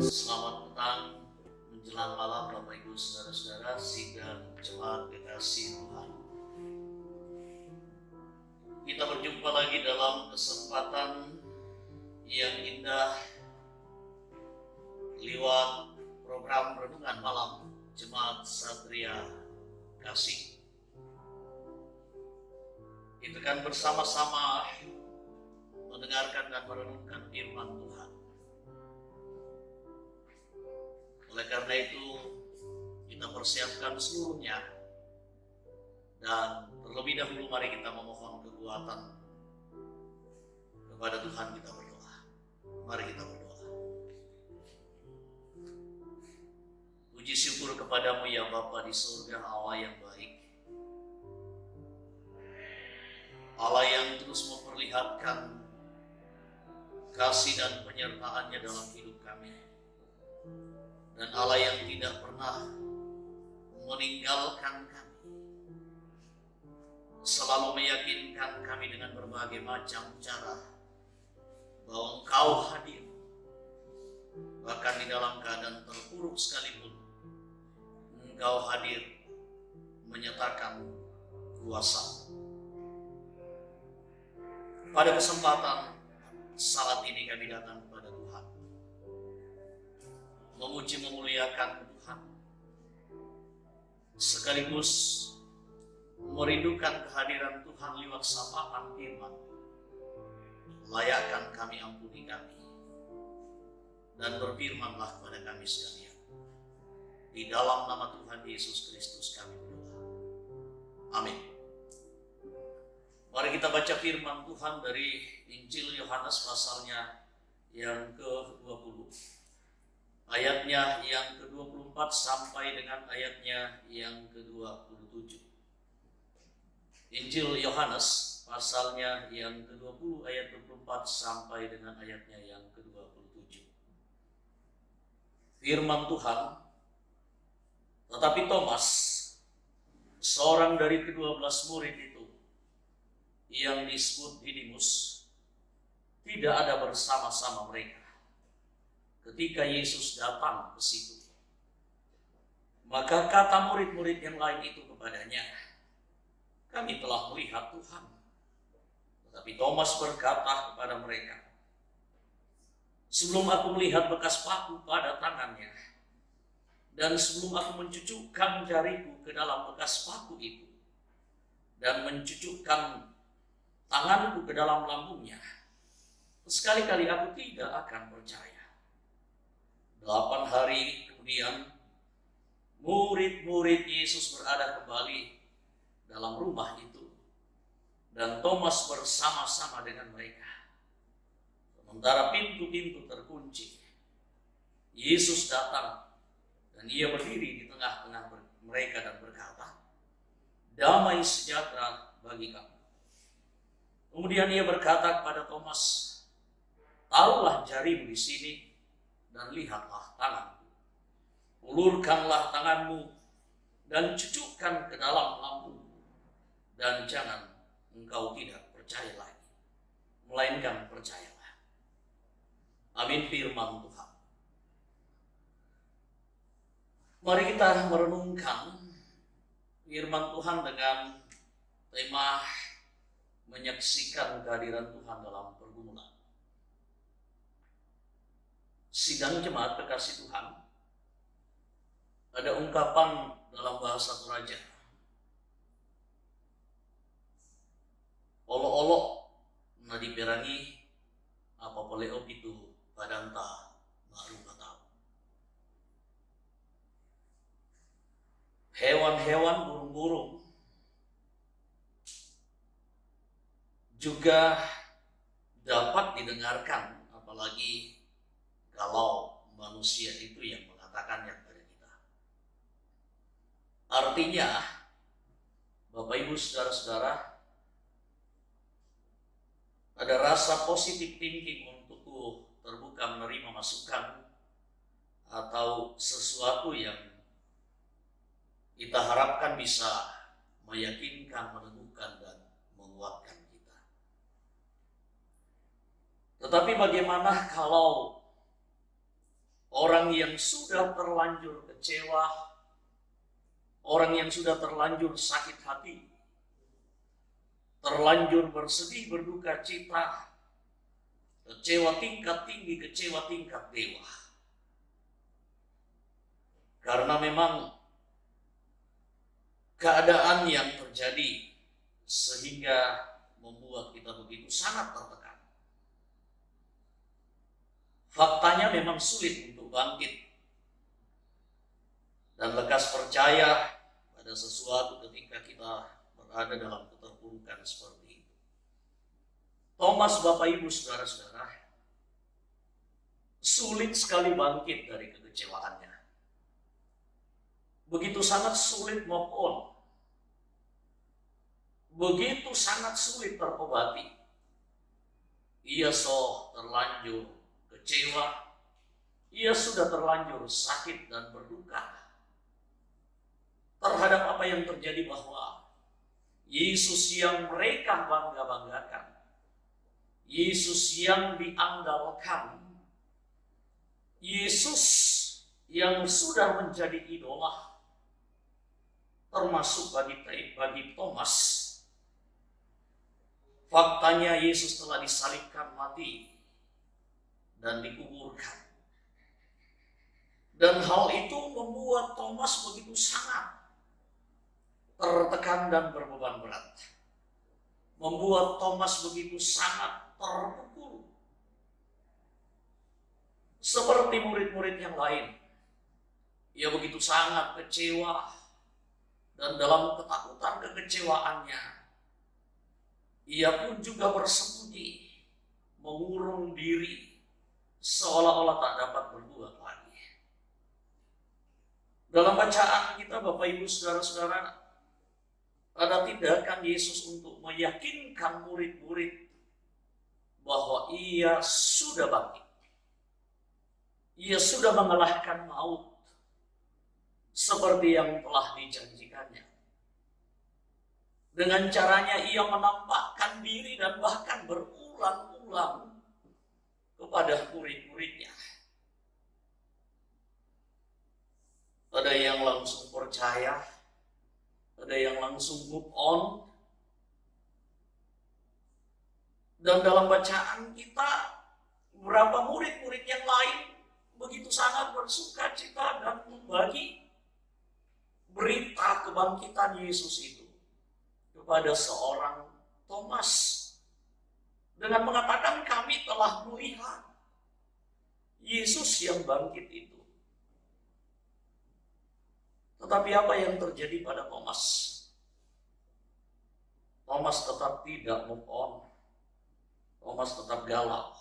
Selamat petang menjelang malam Bapak Ibu Saudara-saudara sidang jemaat kekasih Tuhan. Kita berjumpa lagi dalam kesempatan yang indah lewat program renungan malam Jemaat Satria Kasih. Kita akan bersama-sama mendengarkan dan merenungkan firman Tuhan. Oleh karena itu, kita persiapkan seluruhnya. Dan terlebih dahulu mari kita memohon kekuatan kepada Tuhan. Kita berdoa. Mari kita berdoa. Puji syukur kepadamu ya Bapa di surga, Allah yang baik. Allah yang terus memperlihatkan kasih dan penyertaan-Nya dalam hidup kami. Dan Allah yang tidak pernah meninggalkan kami, selalu meyakinkan kami dengan berbagai macam cara bahwa Engkau hadir, bahkan di dalam keadaan terpuruk sekalipun Engkau hadir menyatakan kuasa. Pada kesempatan saat ini kami datang kepada Tuhan, memuji memuliakan Tuhan, sekaligus merindukan kehadiran Tuhan lewat sapaan firman. Layakkan kami, ampuni kami, dan berfirmanlah kepada kami sekalian. Di dalam nama Tuhan Yesus Kristus kami berdoa. Amin. Mari kita baca firman Tuhan dari Injil Yohanes pasalnya yang ke-20. Ayatnya yang ke-24 sampai dengan ayatnya yang ke-27. Injil Yohanes pasalnya yang ke-20 ayat 24 sampai dengan ayatnya yang ke-27. Firman Tuhan, tetapi Thomas, seorang dari ke-12 murid itu, yang disebut Didimus, tidak ada bersama-sama mereka ketika Yesus datang ke situ. Maka kata murid-murid yang lain itu kepadanya, kami telah melihat Tuhan. Tetapi Thomas berkata kepada mereka, sebelum aku melihat bekas paku pada tangannya, dan sebelum aku mencucukkan jariku ke dalam bekas paku itu, dan mencucukkan tanganku ke dalam lambungnya, sekali-kali aku tidak akan percaya. 8 hari kemudian, murid-murid Yesus berada kembali dalam rumah itu, dan Thomas bersama-sama dengan mereka. Sementara pintu-pintu terkunci, Yesus datang dan Ia berdiri di tengah-tengah mereka dan berkata, damai sejahtera bagi kamu. Kemudian Ia berkata kepada Thomas, taruhlah jarimu di sini dan lihatlah tanganku. Ulurkanlah tanganmu dan cucukkan ke dalam lambungmu, dan jangan engkau tidak percaya lagi, melainkan percayalah. Amin. Firman Tuhan. Mari kita merenungkan firman Tuhan dengan tema menyaksikan kehadiran Tuhan dalam pergumulan. Sidang jemaat kekasih Tuhan, ada ungkapan dalam bahasa Toraja, olo-olo na diperangi apa poleop itu padanta baru tahu. Hewan-hewan, burung-burung juga dapat didengarkan, apalagi kalau manusia itu yang mengatakannya kepada kita. Artinya, Bapak Ibu Saudara-saudara, ada rasa positif thinking untuk terbuka menerima masukan atau sesuatu yang kita harapkan bisa meyakinkan, meneguhkan, dan menguatkan kita. Tetapi bagaimana kalau orang yang sudah terlanjur kecewa, orang yang sudah terlanjur sakit hati, terlanjur bersedih, berduka cita, kecewa tingkat tinggi, kecewa tingkat dewa. Karena memang keadaan yang terjadi sehingga membuat kita begitu sangat tertekan. Faktanya memang sulit untuk bangkit dan lekas percaya pada sesuatu ketika kita berada dalam keterpurukan seperti itu. Thomas, Bapak Ibu, saudara-saudara, sulit sekali bangkit dari kekecewaannya. Begitu sangat sulit move on. Begitu sangat sulit terobati. Ia terlanjur kecewa. Ia sudah terlanjur sakit dan berduka terhadap apa yang terjadi, bahwa Yesus yang mereka bangga-banggakan, Yesus yang diandalkan, Yesus yang sudah menjadi idola, termasuk bagi Thomas. Faktanya Yesus telah disalibkan, mati, dan dikuburkan. Dan hal itu membuat Thomas begitu sangat tertekan dan berbeban berat. Membuat Thomas begitu sangat terpukul. Seperti murid-murid yang lain, ia begitu sangat kecewa, dan dalam ketakutan kekecewaannya, ia pun juga bersembunyi, mengurung diri, seolah-olah tak dapat berbuat lagi. Dalam bacaan kita, Bapak Ibu, saudara-saudara, ada tindakan Yesus untuk meyakinkan murid-murid bahwa ia sudah bangkit. Ia sudah mengalahkan maut seperti yang telah dijanjikannya. Dengan caranya ia menampakkan diri dan bahkan berulang-ulang kepada murid-muridnya. Ada yang langsung percaya, ada yang langsung move on. Dan dalam bacaan kita, beberapa murid-murid yang lain begitu sangat bersuka cita dan membagi berita kebangkitan Yesus itu kepada seorang Thomas dengan mengatakan, kami telah melihat Yesus yang bangkit itu. Tetapi apa yang terjadi pada Thomas? Thomas tetap tidak move on. Thomas tetap galau.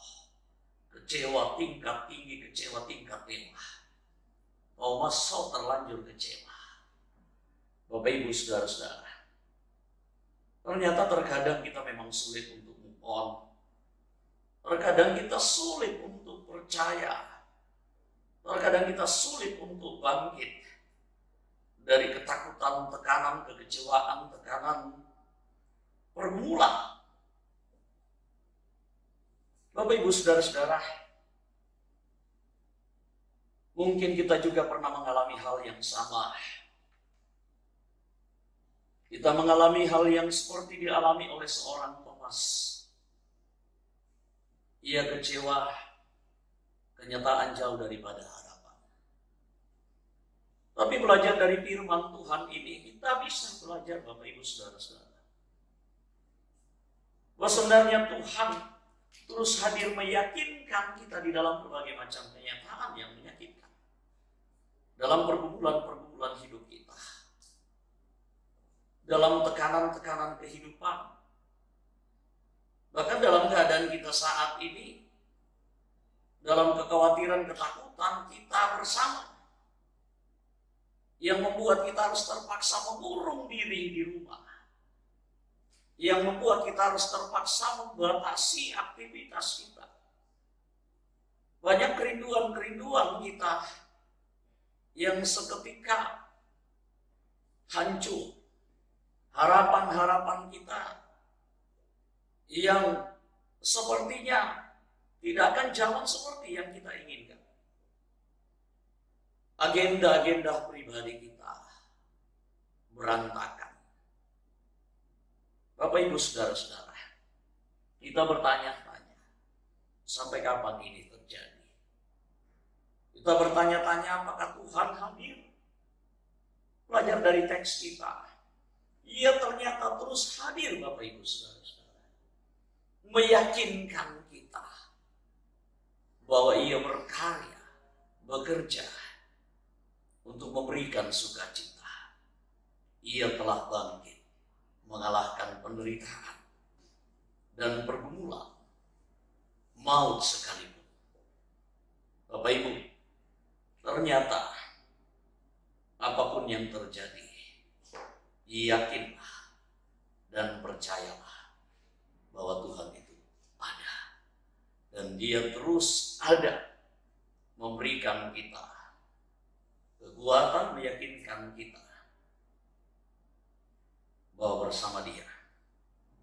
Kecewa tingkat tinggi, kecewa tingkat dewa. Thomas terlanjur kecewa. Bapak Ibu, saudara-saudara, ternyata terkadang kita memang sulit untuk move on. Terkadang kita sulit untuk percaya. Terkadang kita sulit untuk bangkit dari ketakutan, tekanan, kekecewaan, tekanan pergumulan. Bapak Ibu, saudara-saudara, mungkin kita juga pernah mengalami hal yang sama. Kita mengalami hal yang seperti dialami oleh seorang Thomas. Ia kecewa, kenyataan jauh daripada harapan. Tapi belajar dari firman Tuhan ini, kita bisa belajar, Bapak Ibu, saudara-saudara, bahwa sebenarnya Tuhan terus hadir meyakinkan kita di dalam berbagai macam kenyataan yang menyakitkan. Dalam pergumulan-pergumulan hidup kita. Dalam tekanan-tekanan kehidupan. Bahkan dalam keadaan kita saat ini, dalam kekhawatiran, ketakutan kita bersama, yang membuat kita harus terpaksa mengurung diri di rumah, yang membuat kita harus terpaksa membatasi aktivitas kita. Banyak kerinduan-kerinduan kita yang seketika hancur. Harapan-harapan kita yang sepertinya tidak akan jalan seperti yang kita inginkan. agenda-agenda pribadi kita berantakan. Bapak Ibu Saudara-saudara, kita bertanya-tanya, sampai kapan ini terjadi? Kita bertanya-tanya apakah Tuhan hadir? Belajar dari teks kita, Ia ternyata terus hadir Bapak Ibu Saudara-saudara, meyakinkan kita bahwa Ia berkarya, bekerja untuk memberikan sukacita. Ia telah bangkit, mengalahkan penderitaan dan pergumulan, maut sekalipun. Bapak Ibu, ternyata apapun yang terjadi, yakinlah dan percayalah bahwa Tuhan itu ada. Dan Dia terus ada memberikan kita kekuatan, meyakinkan kita bahwa bersama Dia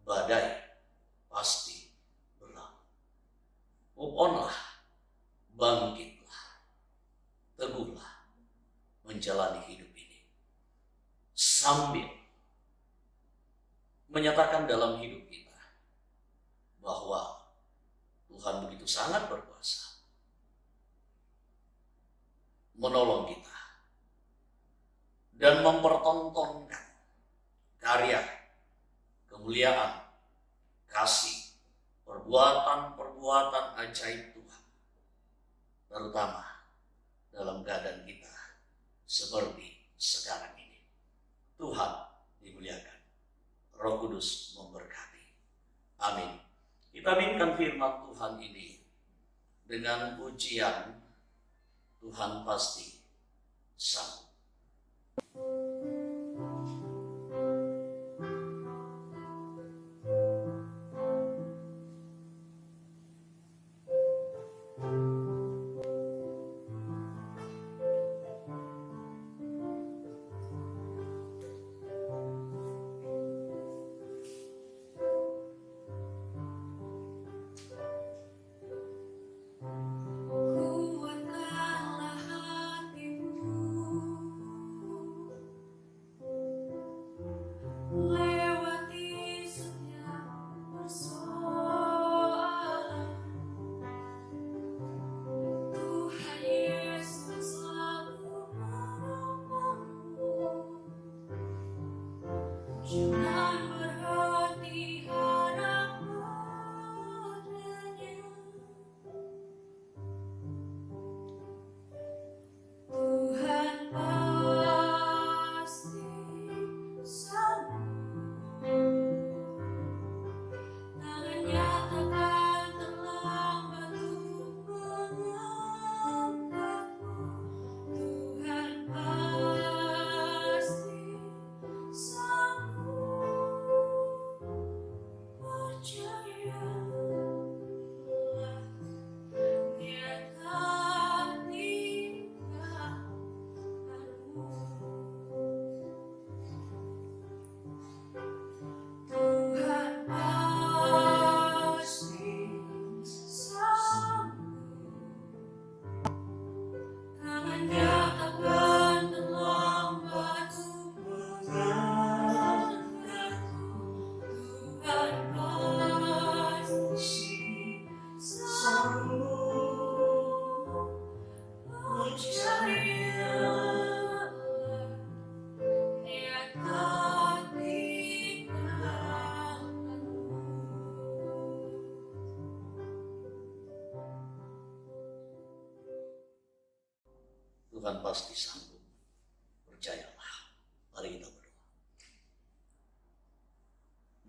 badai pasti berlalu. Move onlah, bangkitlah, teguhlah menjalani hidup ini sambil menyatakan dalam hidup kita bahwa Tuhan begitu sangat berkuasa menolong kita dan mempertontonkan karya, kemuliaan, kasih, perbuatan-perbuatan ajaib Tuhan, terutama dalam keadaan kita seperti sekarang ini. Tuhan dimuliakan, Roh Kudus memberkati. Amin. Kita aminkan firman Tuhan ini dengan pujian Tuhan pasti sanggup. Tuhan pasti sanggup. Percayalah. Mari kita berdoa.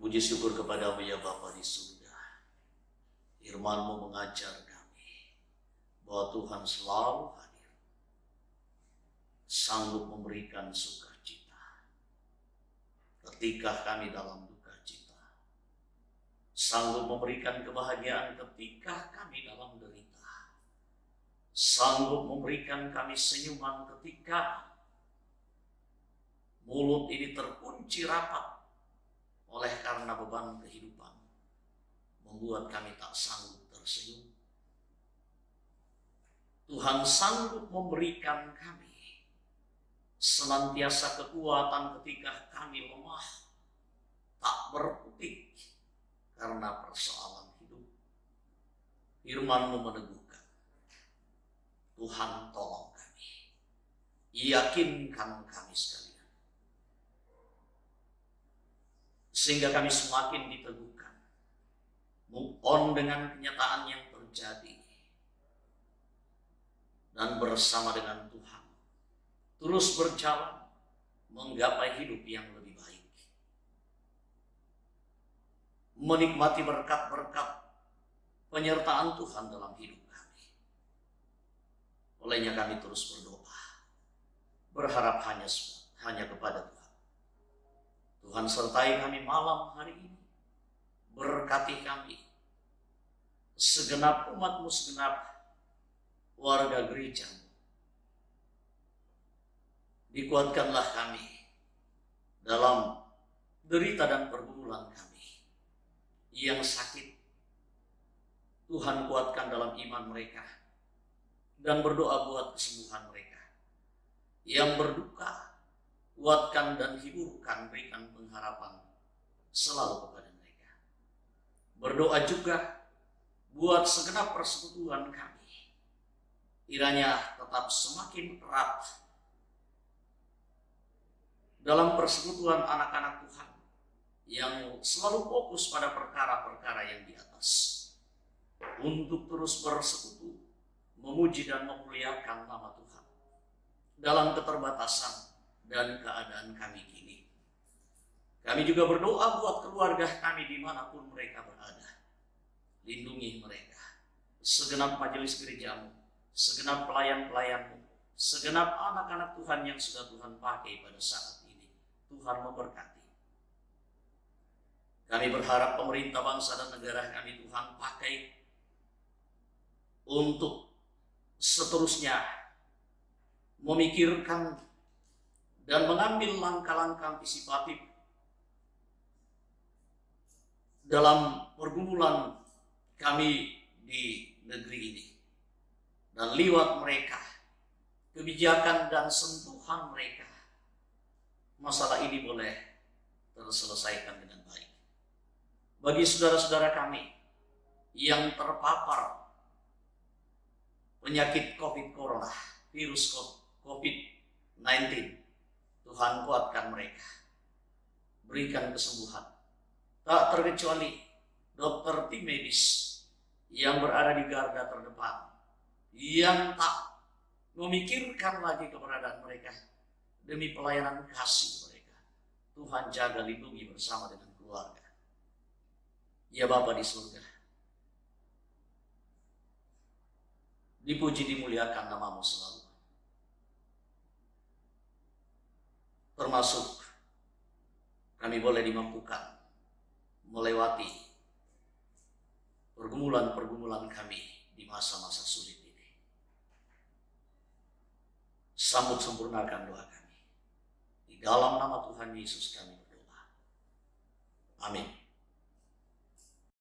Puji syukur kepadamu ya Bapa di surga. Firman-Mu mengajar kami bahwa Tuhan selalu hadir, sanggup memberikan sukacita ketika kami dalam duka cita, sanggup memberikan kebahagiaan ketika kami dalam derita, sanggup memberikan kami senyuman ketika mulut ini terkunci rapat oleh karena beban kehidupan membuat kami tak sanggup tersenyum. Tuhan sanggup memberikan kami senantiasa kekuatan ketika kami lemah, tak berkutik karena persoalan hidup. Firman-Mu meneguhkan, Tuhan tolong kami, yakinkan kami sekalian, sehingga kami semakin diteguhkan, move on dengan kenyataan yang terjadi, dan bersama dengan Tuhan terus berjalan menggapai hidup yang lebih baik, menikmati berkat-berkat penyertaan Tuhan dalam hidup kami. Olehnya kami terus berdoa, berharap hanya kepada Tuhan. Tuhan sertai kami malam hari ini, berkati kami, segenap umat-Mu, segenap warga gereja-Mu. Dikuatkanlah kami dalam derita dan pergumulan kami. Yang sakit, Tuhan kuatkan dalam iman mereka dan berdoa buat kesembuhan mereka. Yang berduka, kuatkan dan hiburkan, berikan pengharapan selalu kepada mereka. Berdoa juga buat segenap persekutuan kami, kiranya tetap semakin erat dalam persekutuan anak-anak Tuhan yang selalu fokus pada perkara-perkara yang di atas, untuk terus bersekutu, memuji dan memuliakan nama Tuhan dalam keterbatasan dan keadaan kami kini. Kami juga berdoa buat keluarga kami dimanapun mereka berada. Lindungi mereka, segenap majelis gereja-Mu, segenap pelayan-pelayan-Mu, segenap anak-anak Tuhan yang sudah Tuhan pakai pada saat ini. Tuhan memberkati. Kami berharap pemerintah bangsa dan negara kami Tuhan pakai untuk seterusnya memikirkan dan mengambil langkah-langkah antisipatif dalam pergumulan kami di negeri ini. Dan lewat mereka, kebijakan dan sentuhan mereka, masalah ini boleh terselesaikan dengan baik. Bagi saudara-saudara kami yang terpapar penyakit Corona, virus COVID-19, Tuhan kuatkan mereka, berikan kesembuhan. Tak terkecuali dokter tim medis yang berada di garda terdepan, yang tak memikirkan lagi keberadaan mereka demi pelayanan kasih mereka. Tuhan jaga lindungi bersama dengan keluarga. Ya Bapa di surga, dipuji dimuliakan nama-Mu selalu. Termasuk kami boleh dimampukan melewati pergumulan-pergumulan kami di masa-masa sulit ini. Sambut sempurnakan doa kami. Di dalam nama Tuhan Yesus kami berdoa. Amin.